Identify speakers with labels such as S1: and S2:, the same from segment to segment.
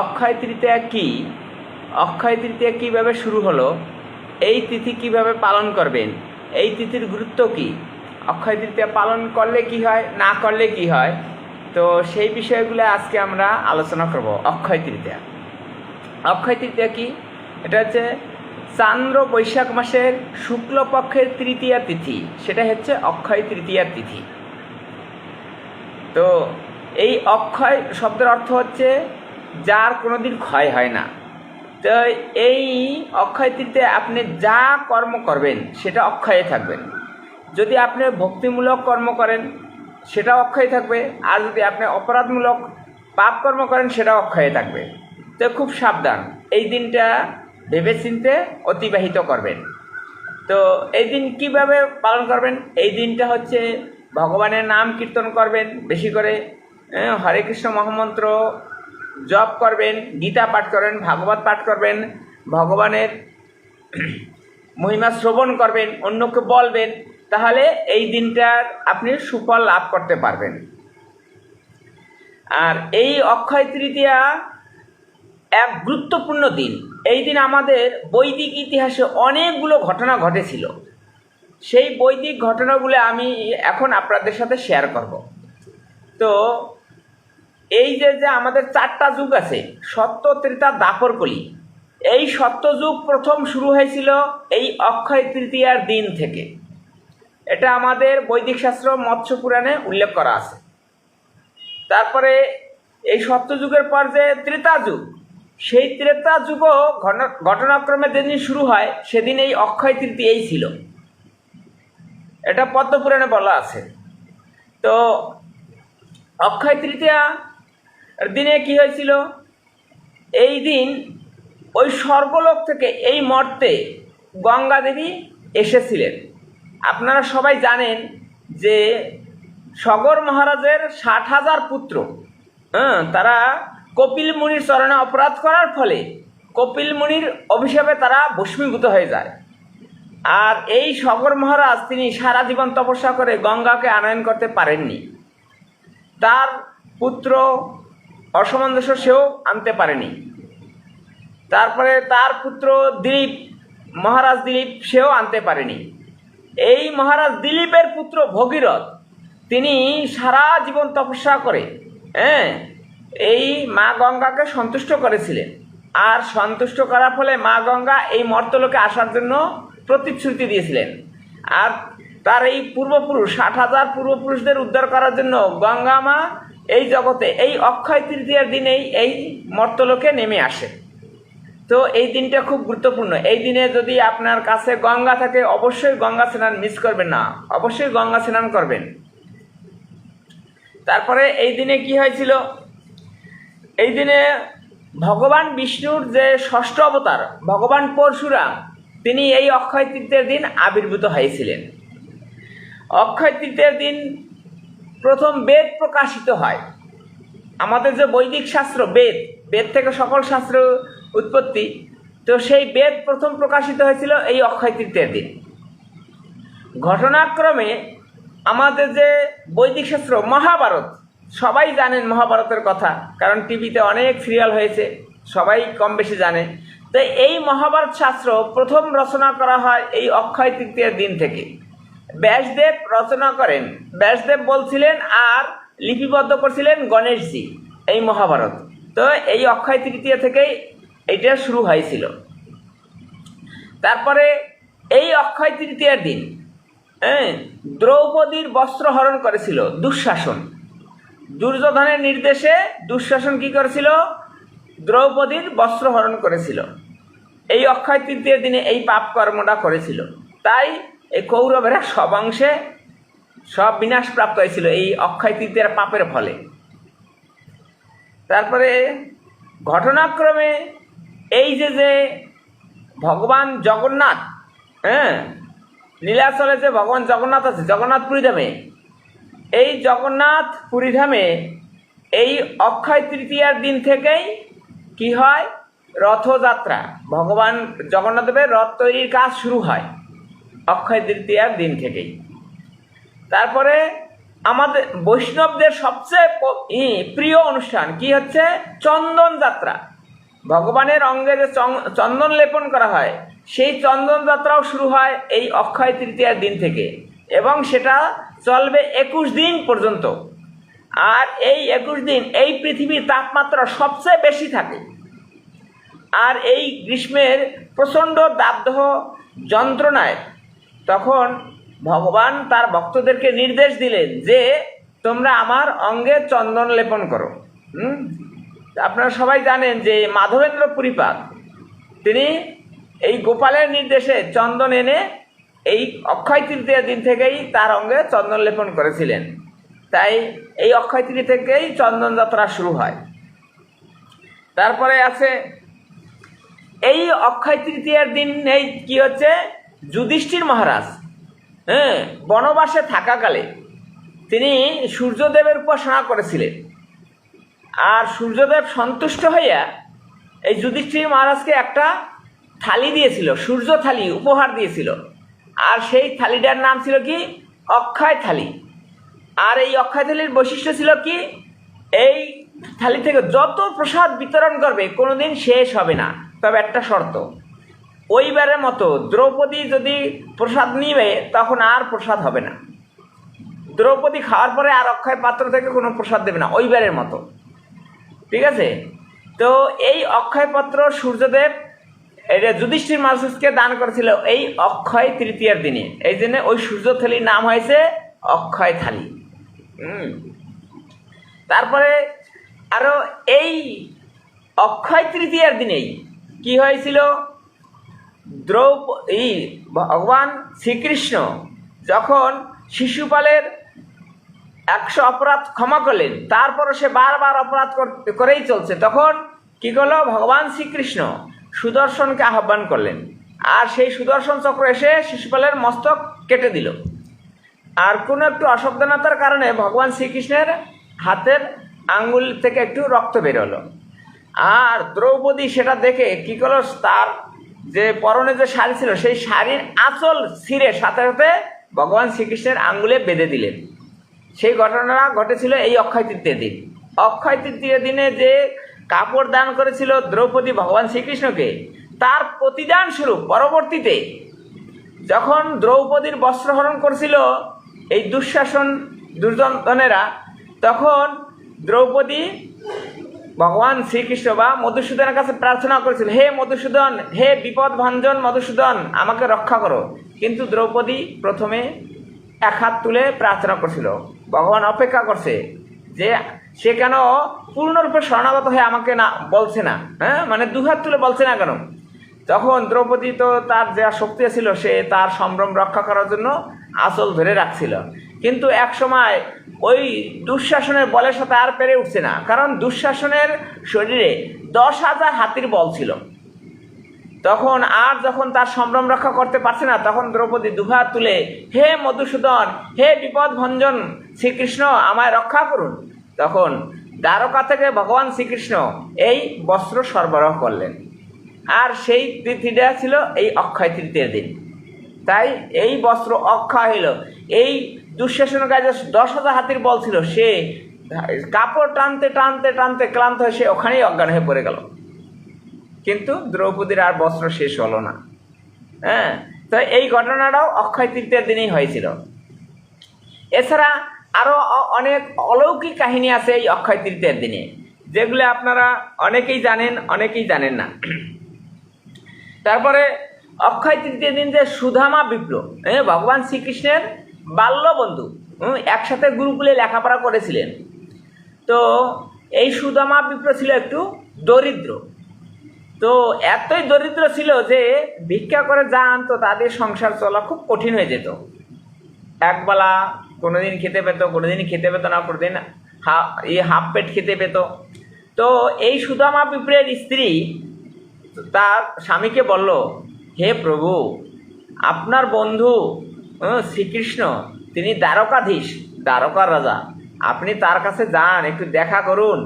S1: অক্ষয় তৃতীয়া কি, অক্ষয় তৃতীয়া কীভাবে শুরু হলো, এই তিথি কিভাবে পালন করবেন, এই তিথির গুরুত্ব কি, অক্ষয় তৃতীয়া পালন করলে কি হয়, না করলে কি হয়, তো সেই বিষয়গুলো আজকে আমরা আলোচনা করব। অক্ষয় তৃতীয়া, অক্ষয় তৃতীয়া কি? এটা হচ্ছে চান্দ্র বৈশাখ মাসের শুক্লপক্ষের তৃতীয়া তিথি, সেটা হচ্ছে অক্ষয় তৃতীয়া তিথি। তো এই অক্ষয় শব্দের অর্থ হচ্ছে যার কোনো দিন ক্ষয় হয় না। তো এই অক্ষয় তৃতীয়া আপনি যা কর্ম করবেন সেটা অক্ষয়ে থাকবেন। যদি আপনি ভক্তিমূলক কর্ম করেন সেটা অক্ষয় থাকবে, আর যদি আপনি অপরাধমূলক পাপ কর্ম করেন সেটা অক্ষয়ে থাকবে। তো খুব সাবধান, এই দিনটা ভেবেচিন্তে অতিবাহিত করবেন। তো এই দিন কিভাবে পালন করবেন? এই দিনটা হচ্ছে ভগবানের নাম কীর্তন করবেন বেশি করে, হরে কৃষ্ণ মহামন্ত্র জপ করবেন, গীতা পাঠ করবেন, ভাগবত পাঠ করবেন, ভগবানের মহিমা শ্রবণ করবেন, অন্যকে বলবেন, তাহলে এই দিনটার আপনি সুফল লাভ করতে পারবেন। আর এই অক্ষয় তৃতীয়া এক গুরুত্বপূর্ণ দিন। এই দিন আমাদের বৈদিক ইতিহাসে অনেকগুলো ঘটনা ঘটেছিল। সেই বৈদিক ঘটনাগুলো আমি এখন আপনাদের সাথে শেয়ার করব। তো এই যে আমাদের 4টা যুগ আছে, সত্য, ত্রেতা, দ্বাপর, কলি। এই সত্যযুগ প্রথম শুরু হয়েছিল এই অক্ষয় তৃতীয়ার দিন থেকে। এটা আমাদের বৈদিক শাস্ত্র মৎস্য পুরাণে উল্লেখ করা আছে। তারপরে এই সত্যযুগের পর যে ত্রেতা যুগ, সেই ত্রেতা যুগও ঘটনাক্রমে যেদিন শুরু হয় সেদিন এই অক্ষয় তৃতীয়াই ছিল, এটা পদ্মপুরাণে বলা আছে। তো অক্ষয় তৃতীয়া দিনে কি হয়েছিল? এই দিন ওই স্বর্গলোক থেকে এই মর্তে গঙ্গা দেবী এসেছিলেন। আপনারা সবাই জানেন যে সগর মহারাজের 60,000 পুত্র, তারা কপিল মুনির চরণে অপরাধ করার ফলে কপিল মুনির অভিশাপে তারা ভস্মীভূত হয়ে যায়। আর এই সগর মহারাজ তিনি সারা জীবন তপস্যা করে গঙ্গাকে আনয়ন করতে পারেননি। তার পুত্র অসমঞ্জস্য, সেও আনতে পারেনি। তারপরে তার পুত্র দিলীপ, মহারাজ দিলীপ, সেও আনতে পারেনি। এই মহারাজ দিলীপের পুত্র ভগীরথ, তিনি সারা জীবন তপস্যা করে এই মা গঙ্গাকে সন্তুষ্ট করেছিলেন। আর সন্তুষ্ট করার ফলে মা গঙ্গা এই মর্তলোকে আসার জন্য প্রতিশ্রুতি দিয়েছিলেন। আর তার এই পূর্বপুরুষ 60,000 পূর্বপুরুষদের উদ্ধার করার জন্য গঙ্গা মা এই জগতে এই অক্ষয় তৃতীয়ার দিনেই এই মর্তলোকে নেমে আসে। তো এই দিনটা খুব গুরুত্বপূর্ণ। এই দিনে যদি আপনার কাছে গঙ্গা থাকে অবশ্যই গঙ্গা স্নান মিস করবেন না, অবশ্যই গঙ্গা স্নান করবেন। তারপরে এই দিনে কি হয়েছিল? এই দিনে ভগবান বিষ্ণুর যে ষষ্ঠ অবতার ভগবান পরশুরাম, তিনি এই অক্ষয় তৃতীয়ার দিন আবির্ভূত হয়েছিলেন। অক্ষয় তৃতীয়ার দিন প্রথম বেদ প্রকাশিত হয়। আমাদের যে বৈদিক শাস্ত্র বেদ, বেদ থেকে সকল শাস্ত্র উৎপত্তি, তো সেই বেদ প্রথম প্রকাশিত হয়েছিল এই অক্ষয় তৃতীয়ার দিন। ঘটনাক্রমে আমাদের যে বৈদিক শাস্ত্র মহাভারত, সবাই জানেন মহাভারতের কথা, কারণ টিভিতে অনেক সিরিয়াল হয়েছে, সবাই কম বেশি জানে। তো এই মহাভারত শাস্ত্র প্রথম রচনা করা হয় এই অক্ষয় তৃতীয়ার দিন থেকে। ব্যাসদেব রচনা করেন, ব্যাসদেব বলছিলেন, আর লিপিবদ্ধ করছিলেন গণেশজি এই মহাভারত। তো এই অক্ষয় তৃতীয়া থেকেই এইটা শুরু হয়েছিল। তারপরে এই অক্ষয় তৃতীয়ার দিন দ্রৌপদীর বস্ত্র হরণ করেছিল দুঃশাসন। দুর্যোধনের নির্দেশে দুঃশাসন কি করেছিল? দ্রৌপদীর বস্ত্র হরণ করেছিল। এই অক্ষয় তৃতীয়ার দিনে এই পাপ কর্মটা করেছিল, তাই এই কৌরবেরা সব অংশে সব বিনাশ প্রাপ্ত হয়েছিল এই অক্ষয় তৃতীয়ার পাপের ফলে। তারপরে ঘটনাক্রমে এই যে ভগবান জগন্নাথ, নীলাচলে যে ভগবান জগন্নাথ আছে, জগন্নাথ পুরীধামে, এই জগন্নাথ পুরীধামে এই অক্ষয় তৃতীয়ার দিন থেকেই কি হয়? রথযাত্রা, ভগবান জগন্নাথদেবের রথ তৈরির কাজ শুরু হয় অক্ষয় তৃতীয়ার দিন থেকেই। তারপরে আমাদের বৈষ্ণবদের সবচেয়ে প্রিয় অনুষ্ঠান কি হচ্ছে চন্দন যাত্রা। ভগবানের অঙ্গে যে চন্দন লেপন করা হয়, সেই চন্দন যাত্রাও শুরু হয় এই অক্ষয় তৃতীয়ার দিন থেকে এবং সেটা চলবে 21 দিন পর্যন্ত। আর এই 21 দিন এই পৃথিবীর তাপমাত্রা সবচেয়ে বেশি থাকে। আর এই গ্রীষ্মের প্রচণ্ড দাবদাহ যন্ত্রণায় তখন ভগবান তার ভক্তদেরকে নির্দেশ দিলেন যে তোমরা আমার অঙ্গে চন্দন লেপন করো। আপনারা সবাই জানেন যে মাধবেন্দ্র পুরীপাদ তিনি এই গোপালের নির্দেশে চন্দন এনে এই অক্ষয় তৃতীয়ার দিন থেকেই তার অঙ্গে চন্দন লেপন করেছিলেন। তাই এই অক্ষয় তৃতীয়া থেকেই চন্দন যাত্রা শুরু হয়। তারপরে আছে এই অক্ষয় তৃতীয়ার দিন এই কি হচ্ছে যুধিষ্ঠির মহারাজ বনবাসে থাকাকালে তিনি সূর্যদেবের উপাসনা করেছিলেন। আর সূর্যদেব সন্তুষ্ট হইয়া এই যুধিষ্ঠির মহারাজকে একটা থালি দিয়েছিল, সূর্য থালি উপহার দিয়েছিল। আর সেই থালিটার নাম ছিল কি অক্ষয় থালি। আর এই অক্ষয় থালির বৈশিষ্ট্য ছিল কি এই থালি থেকে যত প্রসাদ বিতরণ করবে কোনোদিন শেষ হবে না, তবে একটা শর্ত, ওইবারের মতো দ্রৌপদী যদি প্রসাদ নিবে তখন আর প্রসাদ হবে না। দ্রৌপদী খাওয়ার পরে আর অক্ষয় পাত্র থেকে কোনো প্রসাদ দেবে না ওইবারের মতো, ঠিক আছে? তো এই অক্ষয় পাত্র সূর্যদেব এটা যুধিষ্ঠির মহারাজকে দান করেছিল এই অক্ষয় তৃতীয়ার দিনে, এই জন্য ওই সূর্য থালির নাম হয়েছে অক্ষয় থালি। তারপরে আরো এই অক্ষয় তৃতীয়ার দিনেই কি হয়েছিল, ভগবান শ্রীকৃষ্ণ যখন শিশুপালের 100 অপরাধ ক্ষমা করলেন, তারপরও সে বারবার অপরাধ করেই চলছে, তখন কি করলো ভগবান শ্রীকৃষ্ণ সুদর্শনকে আহ্বান করলেন। আর সেই সুদর্শন চক্র এসে শিশুপালের মস্তক কেটে দিল। আর কোনো একটু অসাবধানতার কারণে ভগবান শ্রীকৃষ্ণের হাতের আঙ্গুল থেকে একটু রক্ত বেরোলো। আর দ্রৌপদী সেটা দেখে কি করলো, তার যে পরনে যে শাড়ি ছিল সেই শাড়ির আঁচল ছিঁড়ে সাথে সাথে ভগবান শ্রীকৃষ্ণের আঙ্গুলে বেঁধে দিলেন। সেই ঘটনাটা ঘটেছিল এই অক্ষয় তৃতীয় দিন। অক্ষয় তৃতীয় দিনে যে কাপড় দান করেছিল দ্রৌপদী ভগবান শ্রীকৃষ্ণকে, তার প্রতিদান স্বরূপ পরবর্তীতে যখন দ্রৌপদীর বস্ত্রহরণ করছিল এই দুর্যোধনেরা, তখন দ্রৌপদী ভগবান শ্রীকৃষ্ণ বা মধুসূদনের কাছে প্রার্থনা করেছিল, হে মধুসূদন, হে বিপদ ভঞ্জন মধুসূদন, আমাকে রক্ষা করো। কিন্তু দ্রৌপদী প্রথমে এক হাত তুলে প্রার্থনা করছিল। ভগবান অপেক্ষা করছে যে সে কেন পূর্ণরূপে শরণাগত হয়ে আমাকে না বলছে না, মানে দুহাত তুলে বলছে না কেন। তখন দ্রৌপদী তো তার যা শক্তি ছিল সে তার সম্ভ্রম রক্ষা করার জন্য আঁচল ধরে রাখছিল। কিন্তু এক সময় ওই দুঃশাসনের বলের সাথে আর পেরে উঠছে না, কারণ দুঃশাসনের শরীরে 10,000 হাতির বল ছিল। তখন আর যখন তার সম্ভ্রম রক্ষা করতে পারছে না, তখন দ্রৌপদী দুহাত তুলে, হে মধুসূদন, হে বিপদ ভঞ্জন শ্রীকৃষ্ণ, আমায় রক্ষা করুন। তখন দ্বারকা থেকে ভগবান শ্রীকৃষ্ণ এই বস্ত্র সরবরাহ করলেন। আর সেই তিথিটা ছিল এই অক্ষয় তৃতীয় দিন। তাই এই বস্ত্র অক্ষয় হইল। এই দুঃশাসনের কাজে 10,000 হাতির বল ছিল, সে কাপড় টানতে টানতে টানতে ক্লান্ত হয়ে সে ওখানেই অজ্ঞান হয়ে পড়ে গেল। কিন্তু দ্রৌপদীর আর বস্ত্র শেষ হলো না। তো এই ঘটনাটাও অক্ষয় তৃতীয়ার দিনেই হয়েছিল। এছাড়া আরও অনেক অলৌকিক কাহিনী আছে এই অক্ষয় তৃতীয়ার দিনে, যেগুলো আপনারা অনেকেই জানেন, অনেকেই জানেন না। তারপরে অক্ষয় তৃতীয় দিন যে সুধামা বিপ্র, ভগবান শ্রীকৃষ্ণের বাল্য বন্ধু, একসাথে গুরুকুলে লেখাপড়া করেছিলেন। তো এই সুধামা বিপ্র ছিল একটু দরিদ্র। তো এতই দরিদ্র ছিল যে ভিক্ষা করে যা আনতো তাদের সংসার চলা খুব কঠিন হয়ে যেত। একবেলা কোনোদিন খেতে পেত, কোনোদিন খেতে পেত না, কোনোদিন হাফ পেট খেতে পেত। তো এই সুধামা বিপ্রের স্ত্রী তার স্বামীকে বলল, হে প্রভু, আপনার বন্ধু শ্রীকৃষ্ণ তিনি দ্বারকাধীশ, দ্বারকার রাজা, আপনি তার কাছে যান, একটু দেখা করুন।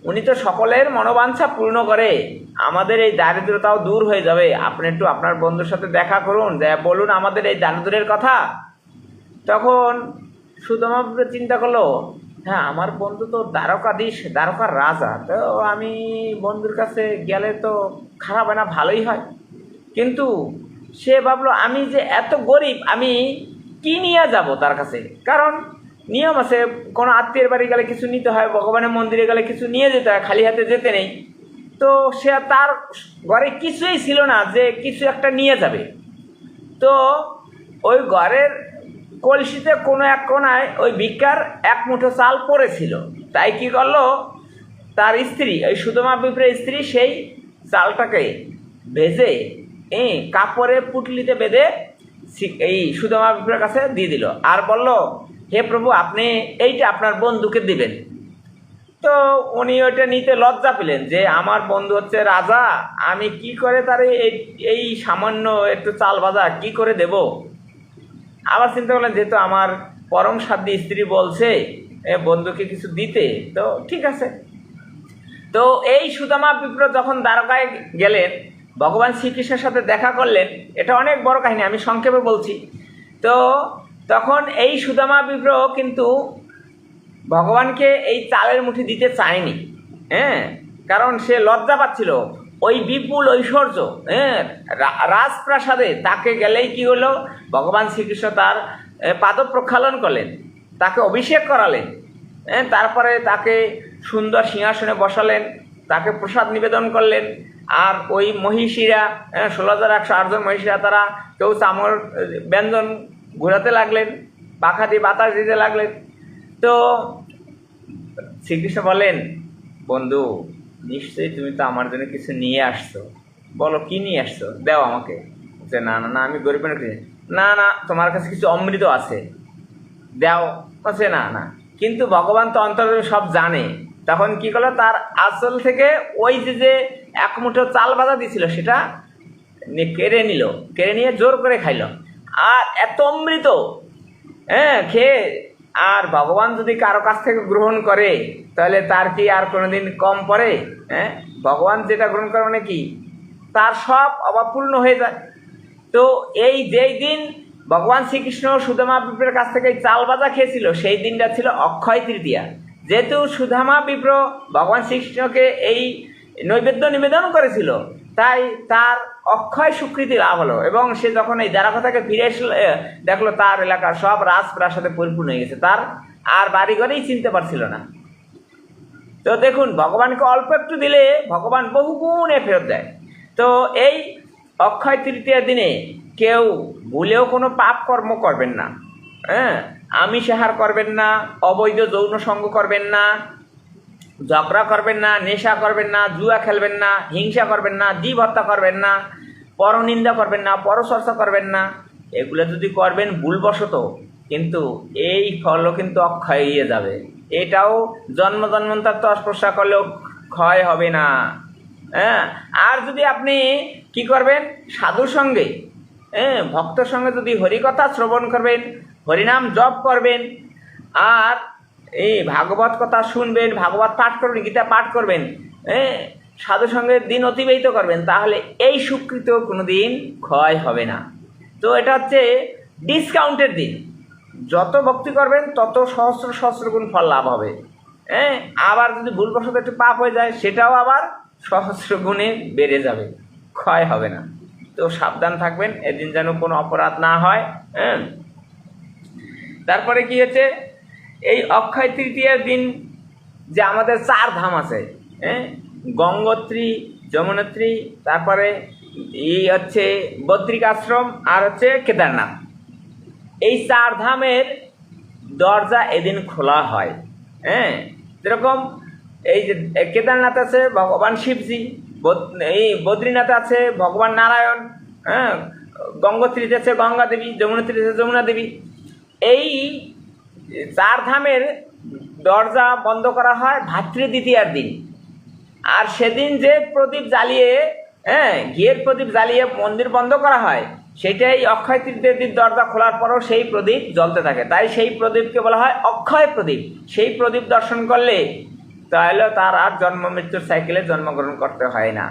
S1: উনি তো সকলের মনোবাঞ্ছা পূর্ণ করে, আমাদের এই দারিদ্রতাও দূর হয়ে যাবে। আপনি একটু আপনার বন্ধুর সাথে দেখা করুন, বলুন আমাদের এই দারিদ্রের কথা। তখন সুদামা বিপ্র চিন্তা করলো, হ্যাঁ আমার বন্ধু তো দ্বারকাধীশ, দ্বারকার রাজা, তো আমি বন্ধুর কাছে গেলে তো খারাপ হয় না, ভালোই হয়। কিন্তু সে ভাবলো আমি যে এত গরিব, আমি কি নিয়ে যাব তার কাছে? কারণ নিয়ম আছে, কোনো আত্মীয়ের বাড়ি গেলে কিছু নিতে হয়, ভগবানের মন্দিরে গেলে কিছু নিয়ে যেতে হয়, খালি হাতে যেতে নেই। তো সে তার ঘরে কিছুই ছিল না যে কিছু একটা নিয়ে যাবে। তো ওই ঘরের কলসিতে কোনো এক কোনায় ওই ভিক্ষার এক মুঠো চাল পড়েছিল। তাই কি করলো, তার স্ত্রী, ওই সুদামা বিপ্রের স্ত্রী, সেই চালটাকে ভেজে কাপড়ে পুটলিতে বেঁধে এই সুদামা বিপ্রের কাছে দিয়ে দিল, আর বলল, হে প্রভু, আপনি এইটা আপনার বন্ধুকে দিবেন। তো উনি ওইটা নিতে লজ্জা পেলেন যে আমার বন্ধু হচ্ছে রাজা, আমি কি করে তার এই সামান্য একটু চাল ভাজা কি করে দেব। আবার চিন্তা করলেন, যেহেতু আমার পরম সাধ্যী স্ত্রী বলছে বন্ধুকে কিছু দিতে, তো ঠিক আছে। তো এই সুদামা বিপ্র যখন দ্বারকায় গেলেন, ভগবান শ্রীকৃষ্ণের সাথে দেখা করলেন। এটা অনেক বড় কাহিনী, আমি সংক্ষেপে বলছি। তো তখন এই সুদামা বিপ্র কিন্তু ভগবানকে এই চালের মুঠি দিতে চায়নি, কারণ সে লজ্জা পাচ্ছিল। ওই বিপুল ঐশ্বর্য, রাজপ্রাসাদে তাকে গেলেই কি হলো, ভগবান শ্রীকৃষ্ণ তার পাদ প্রক্ষালন করলেন, তাকে অভিষেক করালেন, তারপরে তাকে সুন্দর সিংহাসনে বসালেন, তাকে প্রসাদ নিবেদন করলেন। আর ওই মহিষীরা, 16,108 জন মহিষীরা, তারা কেউ চামর ব্যঞ্জন ঘোরাতে লাগলেন, পাখা দিয়ে বাতাস দিতে লাগলেন। তো শ্রীকৃষ্ণ বলেন, বন্ধু নিশ্চয়ই তুমি তো আমার জন্য কিছু নিয়ে আসছো, বলো কি নিয়ে আসছো, দাও আমাকে। যে না না না, আমি গরিব না, না না তোমার কাছে কিছু অমৃত আছে, দাও। বলছে না না। কিন্তু ভগবান তো অন্তরে সব জানে। তখন কি করলো, তার আসল থেকে ওই যে এক মুঠো চাল ভাজা দিছিল সেটা কেড়ে নিল, কেড়ে নিয়ে জোর করে খাইল। আর এত অমৃত খেয়ে, আর ভগবান যদি কারো কাছ থেকে গ্রহণ করে তাহলে তার কি আর কোনোদিন কম পড়ে? ভগবান যেটা গ্রহণ করে মানে কি, তার সব অভাবপূর্ণ হয়ে যায়। তো এই যেই দিন ভগবান শ্রীকৃষ্ণ সুদামা বিপ্রের কাছ থেকে চাল ভাজা খেয়েছিল, সেই দিনটা ছিল অক্ষয় তৃতীয়া। যেহেতু সুদামা বিপ্র ভগবান শ্রীকৃষ্ণকে এই নৈবেদ্য নিবেদন করেছিল, তাই তার অক্ষয় স্বীকৃতি লাভ হলো। এবং সে যখন এই দ্বারকা থেকে ফিরে এসল, দেখলো তার এলাকার সব রাজপ্রাসাদে পরিপূর্ণ হয়ে গেছে, তার আর বাড়িঘরেই চিনতে পারছিল না। তো দেখুন, ভগবানকে অল্প একটু দিলে ভগবান বহু গুণে ফেরত দেয়। তো এই অক্ষয় তৃতীয়ার দিনে কেউ ভুলেও কোনো পাপ কর্ম করবেন না, আমিষ আহার করবেন না, অবৈধ যৌন সঙ্গ করবেন না, ঝগড়া করবেন না, নেশা করবেন না, জুয়া খেলবেন না, হিংসা করবেন না, জীব হত্যা করবেন না, পরনিন্দা করবেন না, পরচর্চা করবেন না। এগুলো যদি করবেন ভুলবশত, কিন্তু এই ফলও কিন্তু অক্ষয় হয়ে যাবে। এটাও জন্ম জন্মান্তর তপস্যা করলেও ক্ষয় হবে না। আর যদি আপনি কি করবেন, সাধুর সঙ্গে, ভক্তর সঙ্গে যদি হরিকথা শ্রবণ করবেন, হরিনাম জপ করবেন, আর এই ভাগবত কথা শুনবেন, ভাগবত পাঠ করবেন, গীতা পাঠ করবেন, সাধুর সঙ্গে দিন অতিবাহিত করবেন, তাহলে এই সুকৃত কোনো দিন ক্ষয় হবে না। তো এটা হচ্ছে ডিসকাউন্টের দিন। যত ভক্তি করবেন তত সহস্র সহস্র গুণ ফল লাভ হবে। আবার যদি ভুলবশত একটু পাপ হয়ে যায়, সেটাও আবার সহস্র গুণে বেড়ে যাবে, ক্ষয় হবে না। তো সাবধান থাকবেন, এদিন যেন কোনো অপরাধ না হয়। তারপরে কি হচ্ছে, এই অক্ষয় তৃতীয়ার দিন যে আমাদের 4 ধাম আছে, গঙ্গোত্রী, যমুনোত্রী, তারপরে এই হচ্ছে বদ্রিকাশ্রম, আর হচ্ছে কেদারনাথ। এই 4 ধামের দরজা এদিন খোলা হয়। যেরকম এই যে কেদারনাথ আছে ভগবান শিবজি, এই বদ্রীনাথ আছে ভগবান নারায়ণ, গঙ্গোত্রীতে আছে গঙ্গা দেবী, যমুনোত্রীতে আছে যমুনা দেবী। এই 4 ধামের দরজা বন্ধ করা হয় ভাতৃদ্বিতীয়ার দিন। আর সেদিন যে প্রদীপ জ্বালিয়ে, ঘিয়ের প্রদীপ জ্বালিয়ে মন্দির বন্ধ করা হয়, সেটাই অক্ষয় তৃতীয়ার দিন দরজা খোলার পরও সেই প্রদীপ জ্বলতে থাকে। তাই সেই প্রদীপকে বলা হয় অক্ষয় প্রদীপ। সেই প্রদীপ দর্শন করলে তাহলে তার আর জন্ম মৃত্যুর সাইকেলে জন্মগ্রহণ করতে হয় না।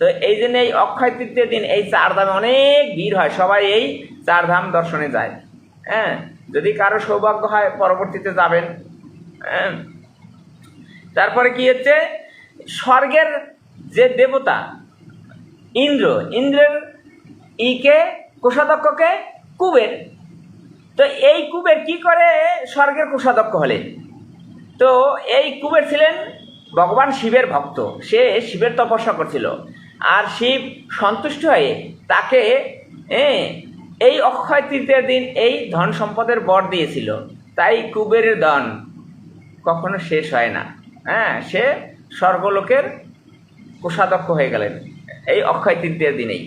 S1: তো এই জন্য এই অক্ষয় তৃতীয়ার দিন এই 4 ধামে অনেক ভিড় হয়, সবাই এই 4 ধাম দর্শনে যায়। যদি কারো সৌভাগ্য হয় পরবর্তীতে যাবেন। তারপরে কি হচ্ছে, স্বর্গের যে দেবতা ইন্দ্রের কোষাধ্যক্ষকে কুবের। তো এই কুবের কি করে স্বর্গের কোষাধ্যক্ষ হলেন? তো এই কুবের ছিলেন ভগবান শিবের ভক্ত, সে শিবের তপস্যা করছিল, আর শিব সন্তুষ্ট হয়ে তাকে এই অক্ষয় তৃতীয়ার দিন এই ধন সম্পদের বর দিয়েছিল। তাই কুবেরের ধন কখনো শেষ হয় না। সে স্বর্গলোকের কোষাধ্যক্ষ হয়ে গেলেন এই অক্ষয় তৃতীয়ার দিনেই।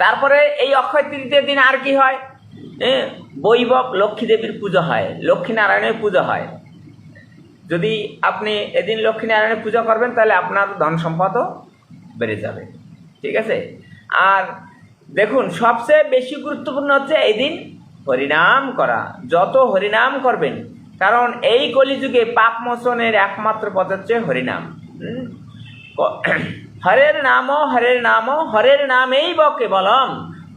S1: তারপরে এই অক্ষয় তৃতীয়ার দিন আর কি হয়, বৈভব লক্ষ্মী দেবীর পুজো হয়, লক্ষ্মী নারায়ণের পুজো হয়। যদি আপনি এদিন লক্ষ্মী নারায়ণের পূজা করবেন তাহলে আপনার ধন সম্পদও বেড়ে যাবে। ঠিক আছে। আর দেখুন, সবচেয়ে বেশি গুরুত্বপূর্ণ হচ্ছে এই দিন হরিনাম করা। যত হরিনাম করবেন, কারণ এই কলিযুগে পাপ মোচনের একমাত্র পথ হচ্ছে হরিনাম। হরের নাম হরের নাম হরের নামেই কেবলম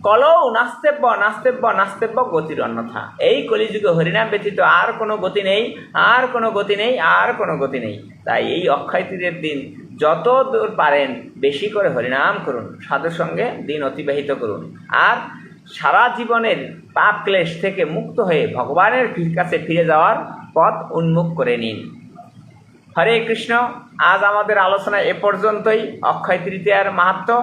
S1: কলৌ নাস্তেব্য নাস্তেব্য নাস্তেব্য গতির অন্যথা। এই কলিযুগে হরিনাম ব্যতীত আর কোনো গতি নেই, আর কোনো গতি নেই, আর কোনো গতি নেই। তাই এই অক্ষয় তৃতীয়ার দিন যত দূর পারেন বেশি করে হরিনাম করুন, সাধুর সঙ্গে দিন অতিবাহিত করুন, আর সারা জীবনের পাপ ক্লেশ থেকে মুক্ত হয়ে ভগবানের কাছে ফিরে যাওয়ার পথ উন্মুখ করে নিন। হরে কৃষ্ণ। আজ আমাদের আলোচনা এ পর্যন্তই। অক্ষয় তৃতীয়ার মাহাত্ম্য